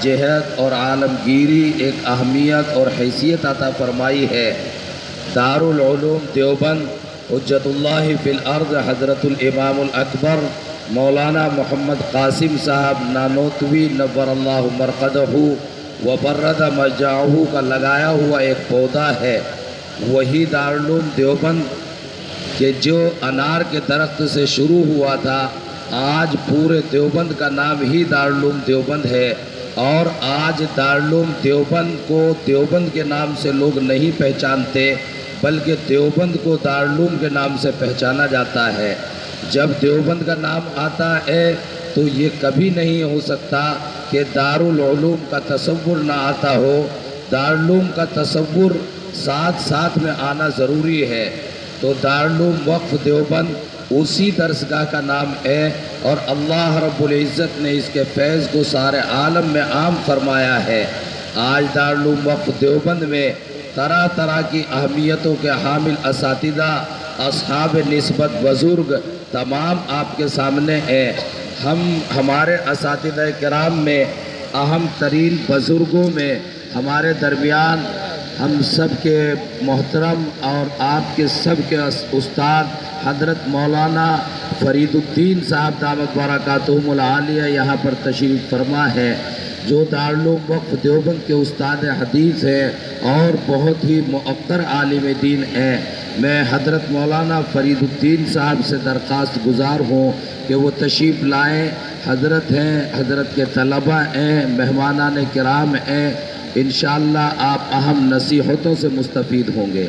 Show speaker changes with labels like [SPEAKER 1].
[SPEAKER 1] جہت اور عالمگیری ایک اہمیت اور حیثیت عطا فرمائی ہے۔ دارالعلوم دیوبند حجت اللہ فی الارض حضرت الامام الاکبر مولانا محمد قاسم صاحب نانوتوی نور اللہ مرقدہ وبرد مجاعہ کا لگایا ہوا ایک پودا ہے۔ وہی دارالعلوم دیوبند کہ جو انار کے درخت سے شروع ہوا تھا، آج پورے دیوبند کا نام ہی دارالعلوم دیوبند ہے۔ اور آج دارالعلوم دیوبند کو دیوبند کے نام سے لوگ نہیں پہچانتے، بلکہ دیوبند کو دارالعلوم کے نام سے پہچانا جاتا ہے۔ جب دیوبند کا نام آتا ہے تو یہ کبھی نہیں ہو سکتا کہ دارالعلوم کا تصور نہ آتا ہو۔ دارالعلوم کا تصور ساتھ ساتھ میں آنا ضروری ہے۔ تو دارالعلوم وقف دیوبند اسی درسگاہ کا نام ہے، اور اللہ رب العزت نے اس کے فیض کو سارے عالم میں عام فرمایا ہے۔ آج دارالعلوم وقف دیوبند میں طرح طرح کی اہمیتوں کے حامل اساتذہ، اصحاب نسبت بزرگ تمام آپ کے سامنے ہیں۔ ہمارے اساتذہ کرام میں اہم ترین بزرگوں میں ہمارے درمیان ہم سب کے محترم اور آپ کے سب کے استاد حضرت مولانا فرید الدین صاحب دامت برکاتہم العالیہ یہاں پر تشریف فرما ہے، جو دارالعلوم وقف دیوبند کے استاد حدیث ہیں اور بہت ہی مؤثر عالم دین ہیں۔ میں حضرت مولانا فرید الدین صاحب سے درخواست گزار ہوں کہ وہ تشریف لائیں۔ حضرت ہیں، حضرت کے طلبہ ہیں، مہمانان کرام ہیں، انشاءاللہ آپ اہم نصیحتوں سے مستفید ہوں گے۔